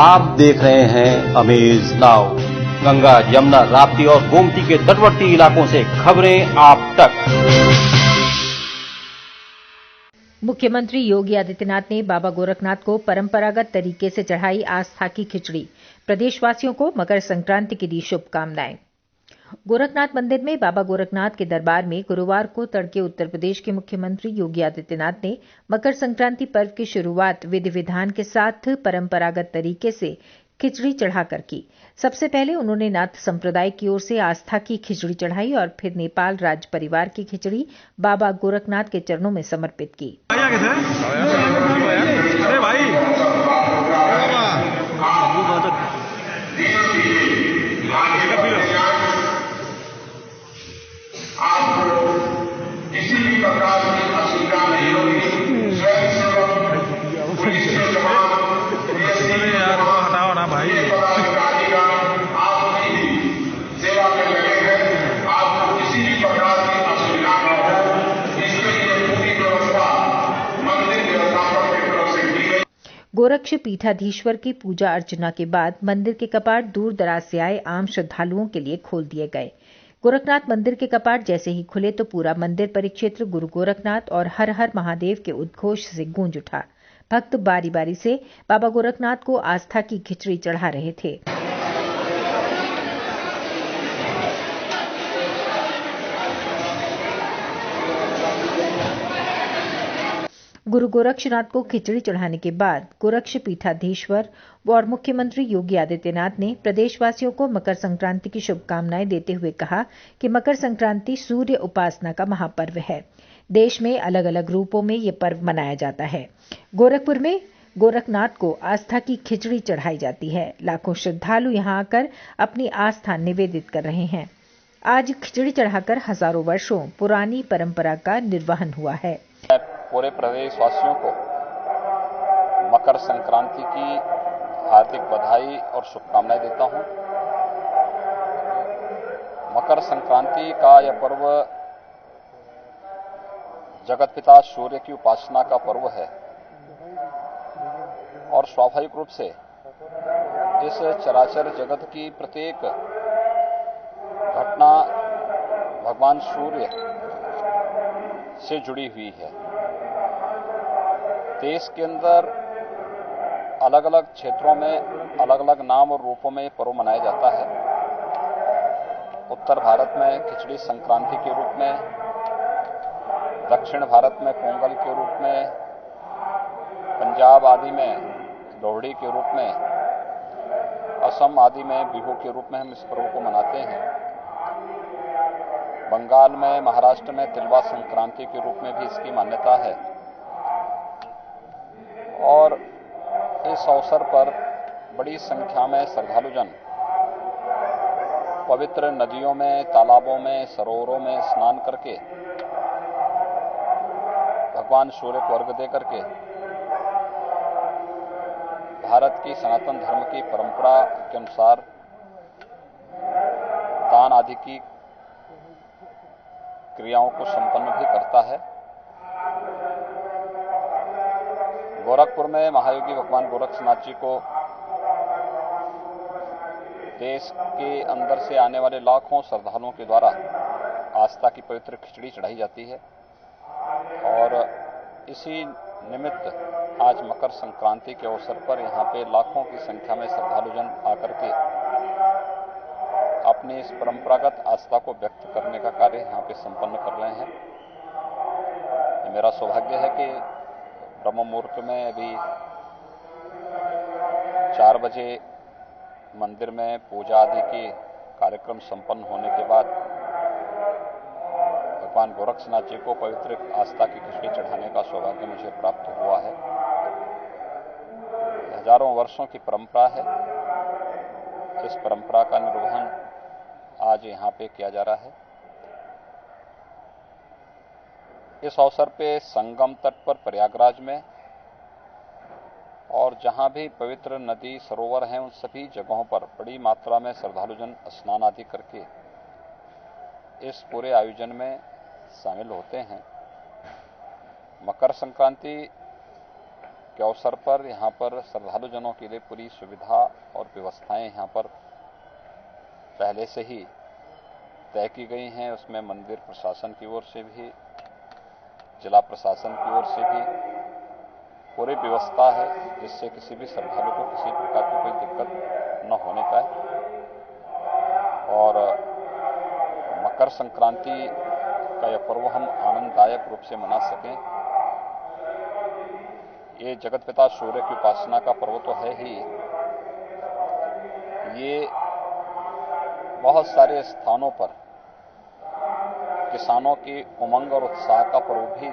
आप देख रहे हैं अमेज नाउ। गंगा, यमुना, राप्ती और गोमती के तटवर्ती इलाकों से खबरें आप तक। मुख्यमंत्री योगी आदित्यनाथ ने बाबा गोरखनाथ को परंपरागत तरीके से चढ़ाई आस्था की खिचड़ी। प्रदेशवासियों को मकर संक्रांति की दी शुभकामनाएं। गोरखनाथ मंदिर में बाबा गोरखनाथ के दरबार में गुरुवार को तड़के उत्तर प्रदेश के मुख्यमंत्री योगी आदित्यनाथ ने मकर संक्रांति पर्व की शुरुआत विधि विधान के साथ परंपरागत तरीके से खिचड़ी चढ़ाकर की। सबसे पहले उन्होंने नाथ संप्रदाय की ओर से आस्था की खिचड़ी चढ़ाई और फिर नेपाल राज परिवार की खिचड़ी बाबा गोरखनाथ के चरणों में समर्पित की। गोरक्ष पीठाधीश्वर की पूजा अर्चना के बाद मंदिर के कपाट दूर दराज से आए आम श्रद्धालुओं के लिए खोल दिए गए। गोरखनाथ मंदिर के कपाट जैसे ही खुले तो पूरा मंदिर परिक्षेत्र गुरु गोरखनाथ और हर हर महादेव के उद्घोष से गूंज उठा। भक्त बारी बारी से बाबा गोरखनाथ को आस्था की खिचड़ी चढ़ा रहे थे। गुरु गोरक्षनाथ को खिचड़ी चढ़ाने के बाद गोरक्ष पीठाधीश्वर और मुख्यमंत्री योगी आदित्यनाथ ने प्रदेशवासियों को मकर संक्रांति की शुभकामनाएं देते हुए कहा कि मकर संक्रांति सूर्य उपासना का महापर्व है। देश में अलग अलग रूपों में ये पर्व मनाया जाता है। गोरखपुर में गोरखनाथ को आस्था की खिचड़ी चढ़ाई जाती है। लाखों श्रद्धालु यहां आकर अपनी आस्था निवेदित कर रहे हैं। आज खिचड़ी चढ़ाकर हजारों वर्षों पुरानी परंपरा का निर्वहन हुआ है। पूरे प्रदेशवासियों को मकर संक्रांति की हार्दिक बधाई और शुभकामनाएं देता हूं। मकर संक्रांति का यह पर्व जगतपिता सूर्य की उपासना का पर्व है और स्वाभाविक रूप से इस चराचर जगत की प्रत्येक घटना भगवान सूर्य से जुड़ी हुई है। देश के अंदर अलग अलग क्षेत्रों में अलग अलग नाम और रूपों में पर्व मनाया जाता है। उत्तर भारत में खिचड़ी संक्रांति के रूप में, दक्षिण भारत में पोंगल के रूप में, पंजाब आदि में लोहड़ी के रूप में, असम आदि में बिहू के रूप में हम इस पर्व को मनाते हैं। बंगाल में, महाराष्ट्र में तिलवा संक्रांति के रूप में भी इसकी मान्यता है और इस अवसर पर बड़ी संख्या में श्रद्धालुजन पवित्र नदियों में, तालाबों में, सरोवरों में स्नान करके भगवान सूर्य को अर्घ्य दे करके भारत की सनातन धर्म की परंपरा के अनुसार दान आदि की क्रियाओं को संपन्न भी करता है। गोरखपुर में महायोगी भगवान गोरक्षनाथ जी को देश के अंदर से आने वाले लाखों श्रद्धालुओं के द्वारा आस्था की पवित्र खिचड़ी चढ़ाई जाती है और इसी निमित्त आज मकर संक्रांति के अवसर पर यहाँ पे लाखों की संख्या में श्रद्धालुजन आकर के अपनी इस परंपरागत आस्था को व्यक्त करने का कार्य यहाँ पे संपन्न कर रहे हैं। मेरा सौभाग्य है कि ब्रह्म मुहूर्त में अभी 4 बजे मंदिर में पूजा आदि के कार्यक्रम संपन्न होने के बाद भगवान गोरक्षनाथ जी को पवित्र आस्था की खिचड़ी चढ़ाने का सौभाग्य मुझे प्राप्त हुआ है। हजारों वर्षों की परंपरा है। इस परंपरा का निर्वहन आज यहाँ पे किया जा रहा है। इस अवसर पे संगम तट पर प्रयागराज में और जहां भी पवित्र नदी सरोवर हैं उन सभी जगहों पर बड़ी मात्रा में श्रद्धालुजन स्नान आदि करके इस पूरे आयोजन में शामिल होते हैं। मकर संक्रांति के अवसर पर यहाँ पर श्रद्धालु जनों के लिए पूरी सुविधा और व्यवस्थाएं यहाँ पर पहले से ही तय की गई हैं। उसमें मंदिर प्रशासन की ओर से भी, जिला प्रशासन की ओर से भी पूरी व्यवस्था है, जिससे किसी भी श्रद्धालु को किसी प्रकार की कोई दिक्कत न होने पाए और मकर संक्रांति का यह पर्व हम आनंददायक रूप से मना सकें। ये जगत पिता सूर्य की उपासना का पर्व तो है ही, ये बहुत सारे स्थानों पर किसानों की उमंग और उत्साह का पर्व भी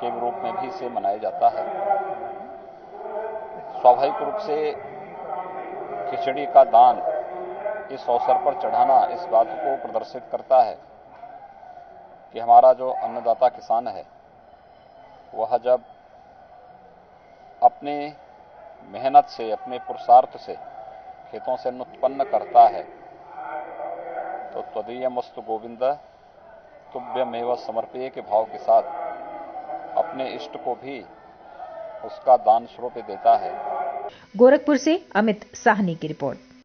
के रूप में भी इसे मनाया जाता है। स्वाभाविक रूप से खिचड़ी का दान इस अवसर पर चढ़ाना इस बात को प्रदर्शित करता है कि हमारा जो अन्नदाता किसान है वह जब अपनी मेहनत से, अपने पुरुषार्थ से खेतों से अन्न उत्पन्न करता है तो त्वदीयमस्तु गोविंद तुभ्यमेव समर्पये के भाव के साथ अपने इष्ट को भी उसका दान स्वरूप देता है। गोरखपुर से अमित साहनी की रिपोर्ट।